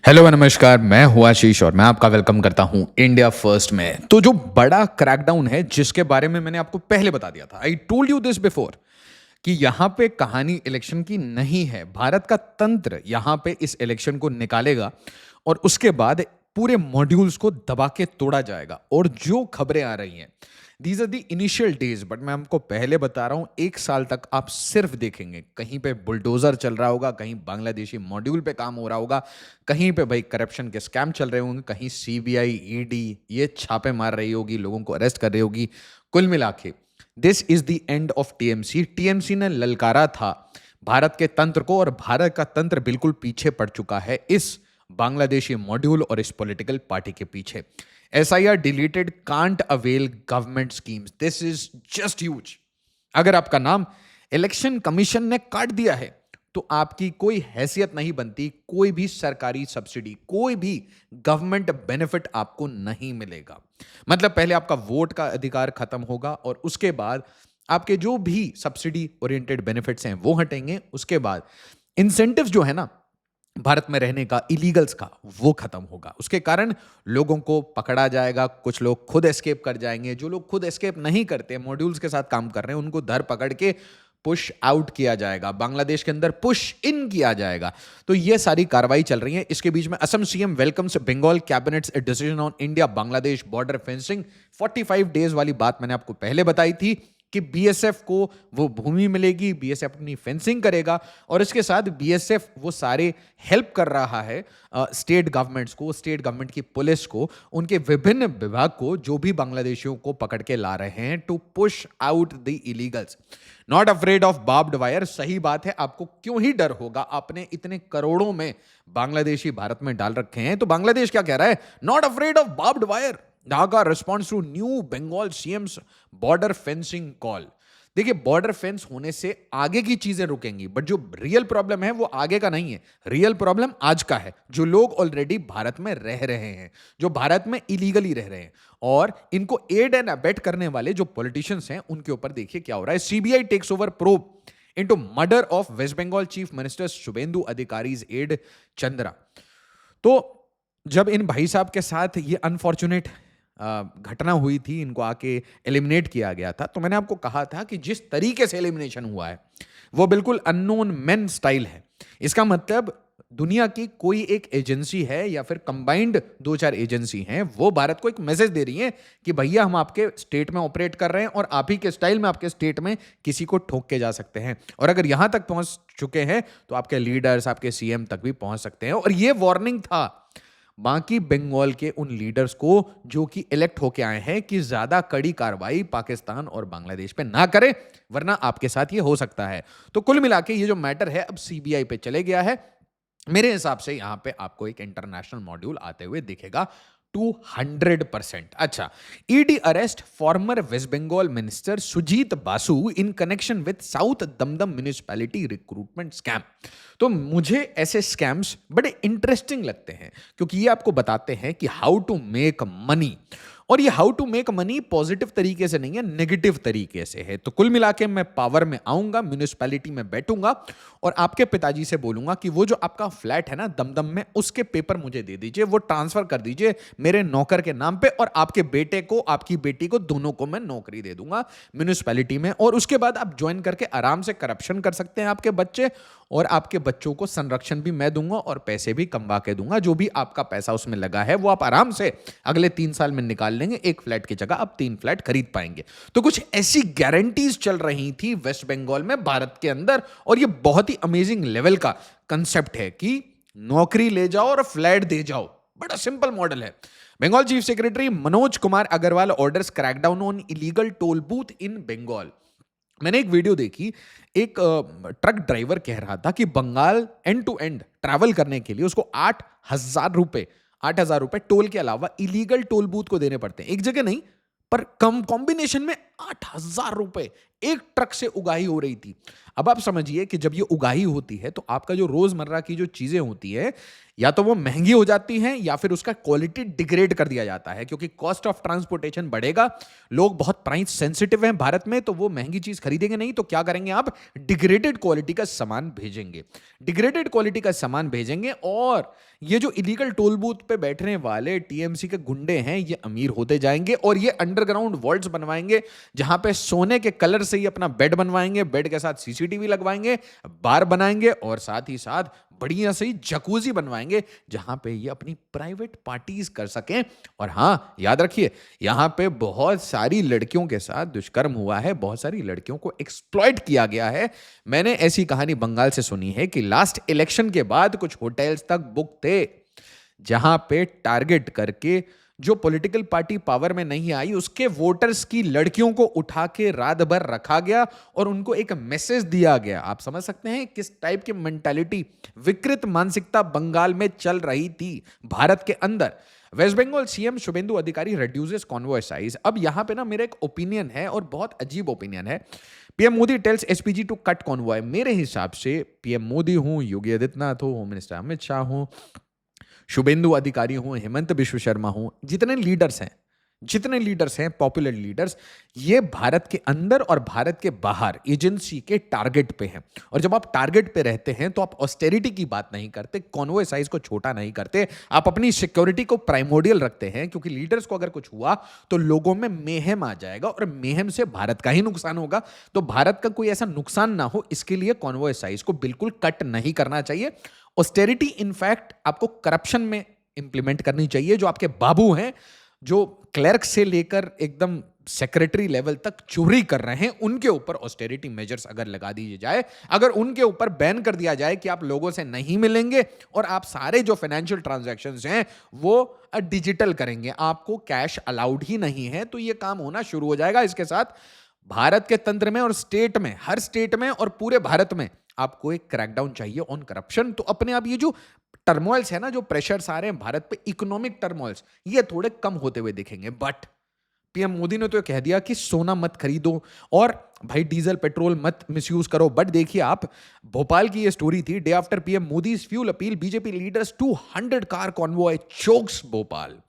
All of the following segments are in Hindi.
हेलो व नमस्कार, मैं हूँ आशीष और मैं आपका वेलकम करता हूँ इंडिया फर्स्ट में। तो जो बड़ा क्रैकडाउन है जिसके बारे में मैंने आपको पहले बता दिया था, I told you this before कि यहाँ पे कहानी इलेक्शन की नहीं है। भारत का तंत्र यहाँ पे इस इलेक्शन को निकालेगा और उसके बाद पूरे मॉड्यूल्स को दबा के तोड़ा जाएगा। और जो खबरें आ रही हैं, these are the initial days, but मैं आपको पहले बता रहा हूं, 1 साल तक आप सिर्फ देखेंगे कहीं पे बुलडोजर चल रहा होगा, कहीं बांग्लादेशी मॉड्यूल पे काम हो रहा होगा, कहीं पे भाई करप्शन के स्कैम चल रहे होंगे, कहीं सीबीआई ईडी ये छापे मार रही होगी, लोगों को अरेस्ट कर रही होगी। कुल मिला के this is the end of TMC. TMC ने ललकारा था भारत के तंत्र को और भारत का तंत्र बिल्कुल पीछे पड़ चुका है इस बांग्लादेशी मॉड्यूल और इस पॉलिटिकल पार्टी के पीछे। SIR deleted can't avail government schemes, this is just huge. अगर आपका नाम इलेक्शन कमीशन ने काट दिया है तो आपकी कोई हैसियत नहीं बनती, कोई भी सरकारी सब्सिडी, कोई भी गवर्नमेंट बेनिफिट आपको नहीं मिलेगा। मतलब पहले आपका वोट का अधिकार खत्म होगा और उसके बाद आपके जो भी सब्सिडी ओरिएंटेड बेनिफिट्स हैं वो हटेंगे। उसके बाद इंसेंटिव्स जो है ना भारत में रहने का, इलीगल्स का, वो खत्म होगा। उसके कारण लोगों को पकड़ा जाएगा, कुछ लोग खुद एस्केप कर जाएंगे। जो लोग खुद एस्केप नहीं करते, मॉड्यूल्स के साथ काम कर रहे हैं, उनको धर पकड़ के पुश आउट किया जाएगा, बांग्लादेश के अंदर पुश इन किया जाएगा। तो ये सारी कार्रवाई चल रही है। इसके बीच में Assam CM welcomes Bengal cabinet's decision on India Bangladesh border fencing. 45 days वाली बात मैंने आपको पहले बताई थी कि बीएसएफ को वो भूमि मिलेगी, बीएसएफ अपनी फेंसिंग करेगा और इसके साथ बीएसएफ वो सारे हेल्प कर रहा है स्टेट गवर्नमेंट्स को, स्टेट गवर्नमेंट की पुलिस को, उनके विभिन्न विभाग को जो भी बांग्लादेशियों को पकड़ के ला रहे हैं to push out the illegals. Not afraid of barbed wire. सही बात है, आपको क्यों ही डर होगा, आपने इतने करोड़ों में बांग्लादेशी भारत में डाल रखे हैं। तो बांग्लादेश क्या कह रहा है? Not afraid of barbed wire. Dhaka response to new Bengal CM's border fencing call. देखिए, बॉर्डर फेंस होने से आगे की चीजें रुकेंगी, बट जो रियल प्रॉब्लम है वो आगे का नहीं है, रियल प्रॉब्लम आज का है। जो लोग ऑलरेडी भारत में रह रहे हैं, जो भारत में इलीगली रह रहे हैं और इनको एड एंड अबेट करने वाले जो पॉलिटिशियंस हैं, उनके ऊपर देखिए क्या हो रहा है। CBI takes over probe into murder of west Bengal chief minister Suvendu Adhikari's aide Chandra. तो जब इन भाई साहब के साथ ये अनफॉर्चुनेट घटना हुई थी, इनको आके एलिमिनेट किया गया था, तो मैंने आपको कहा था कि जिस तरीके से एलिमिनेशन हुआ है वो बिल्कुल अननोन मैन स्टाइल है। इसका मतलब दुनिया की कोई एक एजेंसी है या फिर कंबाइंड 2-4 एजेंसी हैं, वो भारत को एक मैसेज दे रही हैं कि भैया हम आपके स्टेट में ऑपरेट कर रहे हैं और आप ही के स्टाइल में आपके स्टेट में किसी को ठोक के जा सकते हैं। और अगर यहां तक पहुंच चुके हैं तो आपके लीडर्स, आपके सीएम तक भी पहुंच सकते हैं। और ये वार्निंग था बाकी बंगाल के उन लीडर्स को जो कि इलेक्ट होके आए हैं कि ज्यादा कड़ी कार्रवाई पाकिस्तान और बांग्लादेश पे ना करें, वरना आपके साथ ये हो सकता है। तो कुल मिला के ये जो मैटर है अब सीबीआई पे चले गया है। मेरे हिसाब से यहां पे आपको एक इंटरनेशनल मॉड्यूल आते हुए दिखेगा 200%। अच्छा, ED arrest former West Bengal minister Sujit Basu in connection with south Dum Dum municipality recruitment scam. तो मुझे ऐसे स्कैम्स बड़े इंटरेस्टिंग लगते हैं क्योंकि ये आपको बताते हैं कि हाउ टू मेक मनी। और ये how to make money positive तरीके से नहीं है, नेगेटिव तरीके से है। तो कुल मिला के मैं पावर में आऊंगा, म्युनिसिपैलिटी में बैठूंगा और आपके पिताजी से बोलूंगा कि वो जो आपका फ्लैट है ना दमदम में, उसके पेपर मुझे दे दीजिए, वो ट्रांसफर कर दीजिए मेरे नौकर के नाम पे और आपके बेटे को, आपकी बेटी को, दोनों को मैं नौकरी दे दूंगा म्युनिसिपैलिटी में। और उसके बाद आप ज्वाइन करके आराम से करप्शन कर सकते हैं आपके बच्चे, और आपके बच्चों को संरक्षण भी मैं दूंगा और पैसे भी कमवा के दूंगा। जो भी आपका पैसा उसमें लगा है वो आप आराम से अगले 3 साल में निकाल लेंगे। एक फ्लैट की जगह आप 3 फ्लैट खरीद पाएंगे। तो कुछ ऐसी गारंटीज चल रही थी वेस्ट बंगाल में, भारत के अंदर, और ये बहुत ही अमेजिंग लेवल का कंसेप्ट है कि नौकरी ले जाओ और फ्लैट दे जाओ। बड़ा सिंपल मॉडल है। Bengal chief secretary Manoj Kumar Agarwal orders crackdown on illegal toll booth in Bengal. मैंने एक वीडियो देखी, एक ट्रक ड्राइवर कह रहा था कि Bengal end to end travel करने के लिए उसको 8,000 रुपए टोल के अलावा इलीगल टोल बूथ को देने पड़ते हैं। एक जगह नहीं, पर कम कॉम्बिनेशन में 8,000 रुपए एक ट्रक से उगाही हो रही थी। अब आप समझिए कि जब ये उगाही होती है तो आपका जो रोजमर्रा की जो चीजें होती है या तो वो महंगी हो जाती हैं या फिर उसका क्वालिटी डिग्रेड कर दिया जाता है, क्योंकि कॉस्ट ऑफ ट्रांसपोर्टेशन बढ़ेगा। लोग बहुत प्राइस सेंसिटिव हैं भारत में, तो वो महंगी चीज खरीदेंगे नहीं, तो क्या करेंगे आप? डिग्रेडेड क्वालिटी का सामान भेजेंगे। डिग्रेडेड क्वालिटी का सामान भेजेंगे और ये जो इलीगल टोल बूथ पे बैठने वाले टीएमसी के गुंडे हैं ये अमीर होते जाएंगे और ये अंडरग्राउंड वॉल्ट्स बनवाएंगे जहां पे सोने के कलर से ही अपना बेड बनवाएंगे, बेड के साथ सीसीटीवी लगवाएंगे, बार बनाएंगे और साथ ही साथ बढ़िया से ही जकूजी बनवाएंगे जहां पे ये अपनी प्राइवेट पार्टीज कर सकें। और हां, याद रखिए, यहां पे बहुत सारी लड़कियों के साथ दुष्कर्म हुआ है, बहुत सारी लड़कियों को एक्सप्लॉइट किया गया है। मैंने ऐसी कहानी बंगाल से सुनी है कि लास्ट इलेक्शन के बाद कुछ होटल्स तक बुक थे जहां पे टारगेट करके जो पॉलिटिकल पार्टी पावर में नहीं आई उसके वोटर्स की लड़कियों को उठा के रात भर रखा गया और उनको एक मैसेज दिया गया। आप समझ सकते हैं किस टाइप की मेंटालिटी, विकृत मानसिकता बंगाल में चल रही थी भारत के अंदर। वेस्ट बंगाल सीएम शुभेंदु अधिकारी रिड्यूसेस कॉन्वॉय साइज। अब यहां पे ना मेरा एक ओपिनियन है और बहुत अजीब ओपिनियन है। PM Modi tells SPG to cut convoy. मेरे हिसाब से पीएम मोदी हूं, योगी आदित्यनाथ हो, होम मिनिस्टर अमित शाह हो, शुभेंदु अधिकारी हो, हेमंत बिश्व शर्मा हो, जितने लीडर्स हैं पॉपुलर लीडर्स, ये भारत के अंदर और भारत के बाहर एजेंसी के टारगेट पे हैं। और जब आप टारगेट पे रहते हैं तो आप ऑस्टेरिटी की बात नहीं करते, कॉन्वॉय साइज को छोटा नहीं करते, आप अपनी सिक्योरिटी को प्राइमोडियल रखते हैं, क्योंकि लीडर्स को अगर कुछ हुआ तो लोगों में मेहम आ जाएगा और मेहम से भारत का ही नुकसान होगा। तो भारत का कोई ऐसा नुकसान ना हो, इसके लिए कॉन्वॉय साइज को बिल्कुल कट नहीं करना चाहिए। ऑस्टेरिटी इनफैक्ट आपको करप्शन में इंप्लीमेंट करनी चाहिए। जो आपके बाबू हैं, जो क्लर्क से लेकर एकदम सेक्रेटरी लेवल तक चोरी कर रहे हैं, उनके ऊपर ऑस्टेरिटी मेजर्स अगर लगा दीजिए जाए, अगर उनके ऊपर बैन कर दिया जाए कि आप लोगों से नहीं मिलेंगे और आप सारे जो फाइनेंशियल ट्रांजैक्शंस हैं वो डिजिटल करेंगे, आपको कैश अलाउड ही नहीं है, तो ये काम होना शुरू हो जाएगा। इसके साथ भारत के तंत्र में और स्टेट में, हर स्टेट में और पूरे भारत में आपको एक क्रैकडाउन चाहिए ऑन करप्शन। तो अपने आप ये जो टर्मोइल्स है ना, जो प्रेशर्स आ रहे हैं भारत पे, इकोनॉमिक टर्मोइल्स, ये थोड़े कम होते हुए दिखेंगे। बट पीएम मोदी ने तो कह दिया कि सोना मत खरीदो और भाई डीजल पेट्रोल मत मिसयूज करो। बट देखिए आप, भोपाल की ये स्टोरी थी, day after PM Modi's fuel appeal BJP leaders 200 car convoy chokes Bhopal.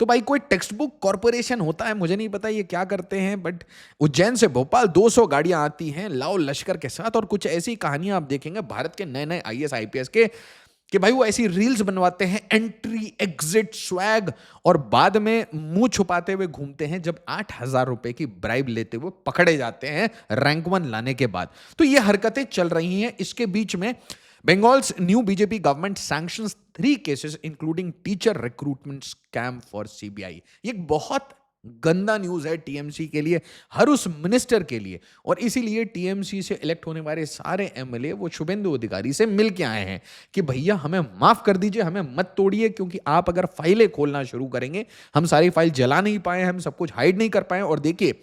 तो भाई कोई टेक्स्ट बुक कॉर्पोरेशन होता है, मुझे नहीं पता ये क्या करते हैं, बट उज्जैन से भोपाल 200 गाड़ियां आती हैं लाओ लश्कर के साथ। और कुछ ऐसी कहानियां आप देखेंगे भारत के नए नए आईएएस आईपीएस के, कि भाई वो ऐसी रील्स बनवाते हैं, एंट्री एग्जिट स्वैग, और बाद में मुंह छुपाते हुए घूमते हैं जब 8,000 रुपए की ब्राइब लेते हुए पकड़े जाते हैं रैंक 1 लाने के बाद। तो ये हरकतें चल रही हैं। इसके बीच में Bengal's new BJP government sanctions 3 cases including teacher recruitment scam for CBI। ये एक बहुत गंदा न्यूज है टीएमसी के लिए, हर उस मिनिस्टर के लिए। और इसीलिए टीएमसी से इलेक्ट होने वाले सारे एमएलए वो शुभेंदु अधिकारी से मिल के आए हैं कि भैया हमें माफ कर दीजिए, हमें मत तोड़िए, क्योंकि आप अगर फाइलें खोलना शुरू करेंगे, हम सारी फाइल जला नहीं पाए, हम सब कुछ हाइड नहीं कर पाए। और देखिए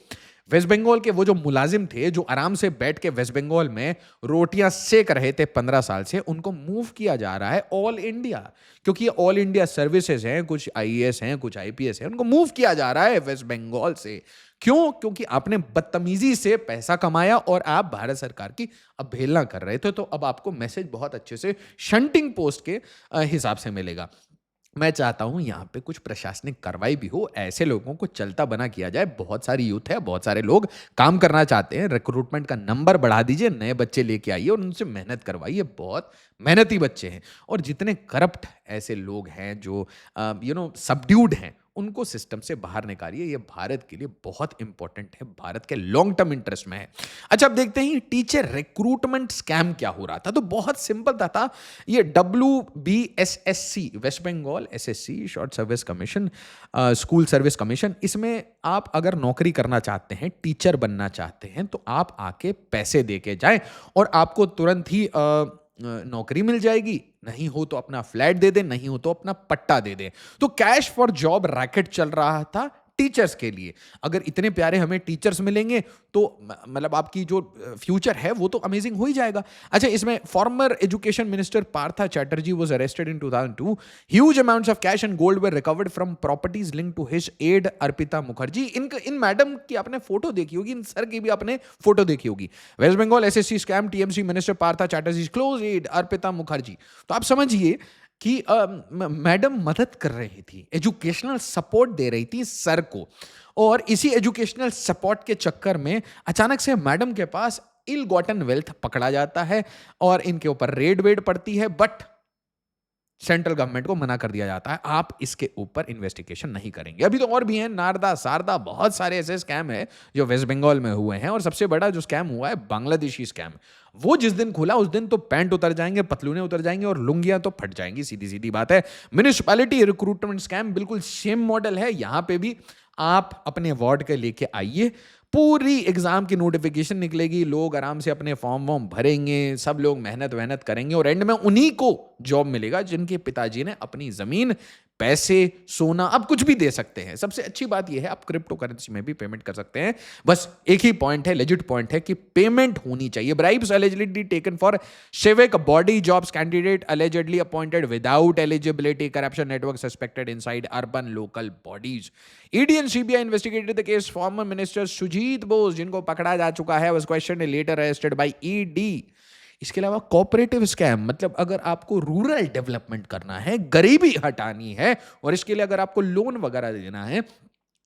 वेस्ट बंगाल के वो जो मुलाजिम थे जो आराम से बैठ के वेस्ट बंगाल में रोटियां सेक रहे थे 15 साल से, उनको मूव किया जा रहा है ऑल इंडिया, क्योंकि ये ऑल इंडिया सर्विसेज हैं, कुछ आईएएस हैं, कुछ आईपीएस हैं, उनको मूव किया जा रहा है वेस्ट बंगाल से। क्यों? क्योंकि आपने बदतमीजी से पैसा कमाया और आप भारत सरकार की अवहेलना कर रहे थे। तो अब आपको मैसेज बहुत अच्छे से शंटिंग पोस्ट के हिसाब से मिलेगा। मैं चाहता हूं यहां पे कुछ प्रशासनिक कार्रवाई भी हो, ऐसे लोगों को चलता बना किया जाए। बहुत सारी यूथ है, बहुत सारे लोग काम करना चाहते हैं, रिक्रूटमेंट का नंबर बढ़ा दीजिए, नए बच्चे लेके आइए और उनसे मेहनत करवाइए। बहुत मेहनती बच्चे हैं और जितने करप्ट ऐसे लोग हैं जो सबड्यूड हैं, उनको सिस्टम से बाहर निकालिए। ये भारत के लिए बहुत इंपॉर्टेंट है, भारत के लॉन्ग टर्म इंटरेस्ट में है। अच्छा, अब देखते हैं टीचर रिक्रूटमेंट स्कैम क्या हो रहा था। तो बहुत सिंपल था ये WBSSC, West Bengal SSC short service commission, school service commission, इसमें आप अगर नौकरी करना चाहते हैं, टीचर बनना चाहते हैं, तो आप आके पैसे दे के जाएं और आपको तुरंत ही नौकरी मिल जाएगी। नहीं हो तो अपना फ्लैट दे दे, नहीं हो तो अपना पट्टा दे दे। तो कैश फॉर जॉब रैकेट चल रहा था टीचर्स के लिए, अगर इतने प्यारे हमें टीचर्स मिलेंगे तो मतलब आपकी जो फ्यूचर है वो तो अमेजिंग हो ही जाएगा। अच्छा, इसमें former education minister Partha Chatterjee was arrested in 2002। Huge amounts of cash and gold were recovered from properties linked to his aide Arpita Mukherjee. इन मैडम की आपने फोटो देखी होगी, इन सर की भी आपने फोटो देखी होगी। West Bengal SSC scam, TMC minister Partha Chatterjee close aide Arpita Mukherjee. तो आप समझिए कि मैडम मदद कर रही थी, एजुकेशनल सपोर्ट दे रही थी सर को, और इसी एजुकेशनल सपोर्ट के चक्कर में अचानक से मैडम के पास इल गॉटन वेल्थ पकड़ा जाता है और इनके ऊपर रेड वेड पड़ती है। बट सेंट्रल गवर्नमेंट को मना कर दिया जाता है, आप इसके ऊपर इन्वेस्टिगेशन नहीं करेंगे। अभी तो और भी हैं, नारदा सारदा, बहुत सारे ऐसे स्कैम है जो वेस्ट बंगाल में हुए हैं। और सबसे बड़ा जो स्कैम हुआ है बांग्लादेशी स्कैम, वो जिस दिन खुला उस दिन तो पैंट उतर जाएंगे, पतलूने उतर जाएंगे और लुंगियां तो फट जाएंगी, सीधी सीधी बात है। म्युनिसिपैलिटी रिक्रूटमेंट स्कैम बिल्कुल सेम मॉडल है। यहां पे भी आप अपने वार्ड के लेके आइए, पूरी एग्जाम की नोटिफिकेशन निकलेगी, लोग आराम से अपने फॉर्म वॉर्म भरेंगे, सब लोग मेहनत वहनत करेंगे और एंड में उन्हीं को जॉब मिलेगा जिनके पिताजी ने अपनी जमीन, पैसे, सोना, अब कुछ भी दे सकते हैं। सबसे अच्छी बात यह है आप क्रिप्टो करेंसी में भी पेमेंट कर सकते हैं। बस एक ही पॉइंट है, लेजिट पॉइंट है कि पेमेंट होनी चाहिए। Bribes allegedly taken for civic body jobs candidate allegedly appointed without eligibility, corruption network suspected inside urban local bodies. ED and CBI investigated the case. Former minister Sujit Bose, जिनको पकड़ा जा चुका है, was questioned and later arrested by ED. इसके अलावा कोऑपरेटिव स्कैम, मतलब अगर आपको रूरल डेवलपमेंट करना है, गरीबी हटानी है, और इसके लिए अगर आपको लोन वगैरह देना है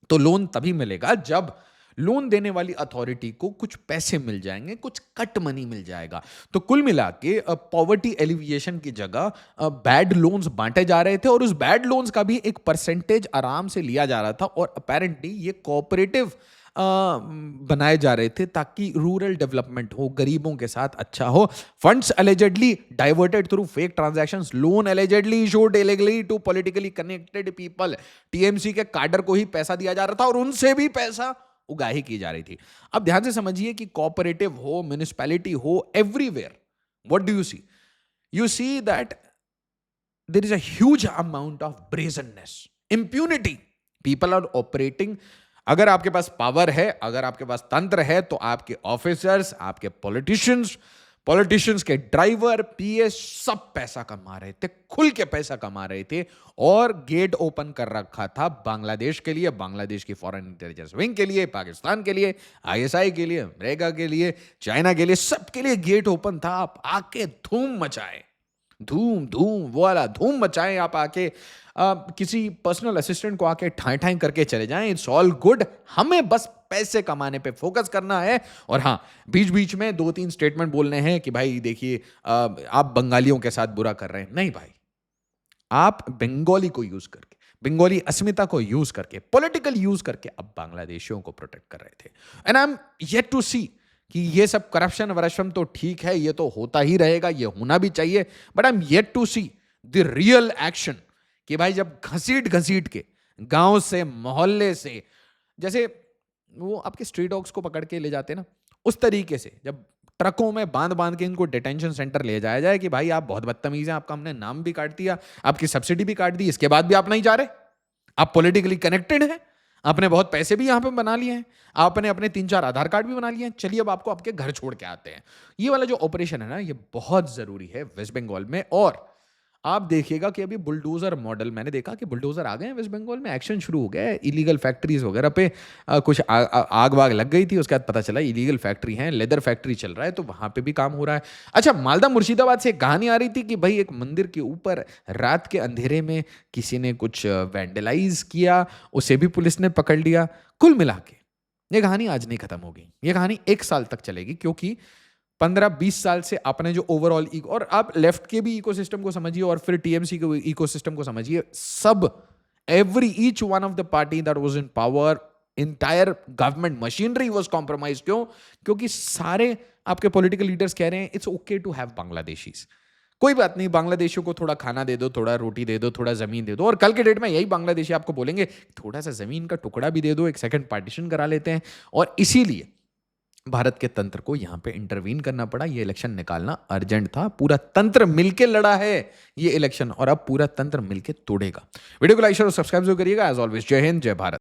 तो लोन तभी मिलेगा जब लोन देने वाली अथॉरिटी को कुछ पैसे मिल जाएंगे, कुछ कट मनी मिल जाएगा। तो कुल मिला के पॉवर्टी एलिविएशन की जगह बैड लोन्स बांटे जा रहे थे और उस बैड लोन्स का भी एक परसेंटेज आराम से लिया जा रहा था, और अपेरेंटली ये कोऑपरेटिव बनाए जा रहे थे ताकि रूरल डेवलपमेंट हो, गरीबों के साथ अच्छा हो। Funds allegedly diverted through fake transactions, loan allegedly issued illegally to politically connected people। TMC के काडर को ही पैसा दिया जा रहा था और उनसे भी पैसा उगाही की जा रही थी। अब ध्यान से समझिए कि कोऑपरेटिव हो, म्युनिसिपैलिटी हो, everywhere what do you see? You see that there is a huge amount of brazenness, impunity, people are operating। अगर आपके पास पावर है, अगर आपके पास तंत्र है, तो आपके ऑफिसर्स, आपके पॉलिटिशियंस के ड्राइवर, पीएस सब पैसा कमा रहे थे, खुल के पैसा कमा रहे थे, और गेट ओपन कर रखा था बांग्लादेश के लिए, बांग्लादेश की फॉरेन इंटेलिजेंस विंग के लिए, पाकिस्तान के लिए, आईएसआई के लिए, अमेरिका के लिए, चाइना के लिए, सबके लिए गेट ओपन था। आप आके धूम मचाए, धूम धूम वो वाला धूम मचाएं, आप आके किसी पर्सनल असिस्टेंट को आके ठाई ठाई करके चले जाएं, इट्स ऑल गुड। हमें बस पैसे कमाने पे फोकस करना है। और हाँ, बीच बीच में 2-3 स्टेटमेंट बोलने हैं कि भाई देखिए आप बंगालियों के साथ बुरा कर रहे हैं। नहीं भाई, आप बंगाली को यूज करके, बंगाली अस्मिता को यूज करके, पॉलिटिकल यूज करके अब बांग्लादेशियों को प्रोटेक्ट कर रहे थे। And I am yet to see कि ये सब करप्शन वरप्शन तो ठीक है, ये तो होता ही रहेगा, ये होना भी चाहिए, but I am yet to see the real action कि भाई जब घसीट घसीट के गांव से, मोहल्ले से, जैसे वो आपके स्ट्रीट डॉग्स को पकड़ के ले जाते हैं ना, उस तरीके से जब ट्रकों में बांध बांध के इनको डिटेंशन सेंटर ले जाया जाए कि भाई आप बहुत बदतमीज हैं, आपका हमने नाम भी काट दिया, आपकी सब्सिडी भी काट दी, इसके बाद भी आप नहीं जा रहे, आप पॉलिटिकली कनेक्टेड हैं, आपने बहुत पैसे भी यहां पे बना लिए हैं, आपने अपने 3-4 आधार कार्ड भी बना लिए हैं, चलिए अब आपको आपके घर छोड़ के आते हैं। ये वाला जो ऑपरेशन है ना, ये बहुत जरूरी है वेस्ट बंगाल में। और आप देखिएगा कि अभी बुलडोजर मॉडल, मैंने देखा कि बुलडोजर आ गए हैं वेस्ट बंगाल में, एक्शन शुरू हो गया है। इलीगल फैक्ट्रीज वगैरह पे कुछ आग वाग लग गई थी, उसके बाद पता चला इलीगल फैक्ट्री है, लेदर फैक्ट्री चल रहा है, तो वहां पे भी काम हो रहा है। अच्छा, मालदा मुर्शिदाबाद से एक कहानी आ रही थी कि भाई एक मंदिर के ऊपर रात के अंधेरे में किसी ने कुछ वैंडलाइज किया, उसे भी पुलिस ने पकड़ लिया। कुल मिला के ये कहानी आज नहीं खत्म होगी, ये कहानी 1 साल तक चलेगी, क्योंकि 15-20 साल से आपने जो ओवरऑल, और आप लेफ्ट के भी इकोसिस्टम को समझिए और फिर टीएमसी के इकोसिस्टम को समझिए, सब each one of the party that was in power, entire government machinery was compromise. क्यों? क्योंकि सारे आपके पॉलिटिकल लीडर्स कह रहे हैं it's okay to have Bangladeshis, कोई बात नहीं, बांग्लादेशियों को थोड़ा खाना दे दो, थोड़ा रोटी दे दो, थोड़ा जमीन दे दो। और कल के डेट में यही बांग्लादेशी आपको बोलेंगे थोड़ा सा जमीन का टुकड़ा भी दे दो, एक सेकंड पार्टीशन करा लेते हैं। और इसीलिए भारत के तंत्र को यहां पे इंटरवीन करना पड़ा, ये इलेक्शन निकालना अर्जेंट था। पूरा तंत्र मिलके लड़ा है ये इलेक्शन, और अब पूरा तंत्र मिलके तोड़ेगा। वीडियो को लाइक शेयर और सब्सक्राइब जरूर करिएगा। एज ऑलवेज, जय हिंद, जय भारत।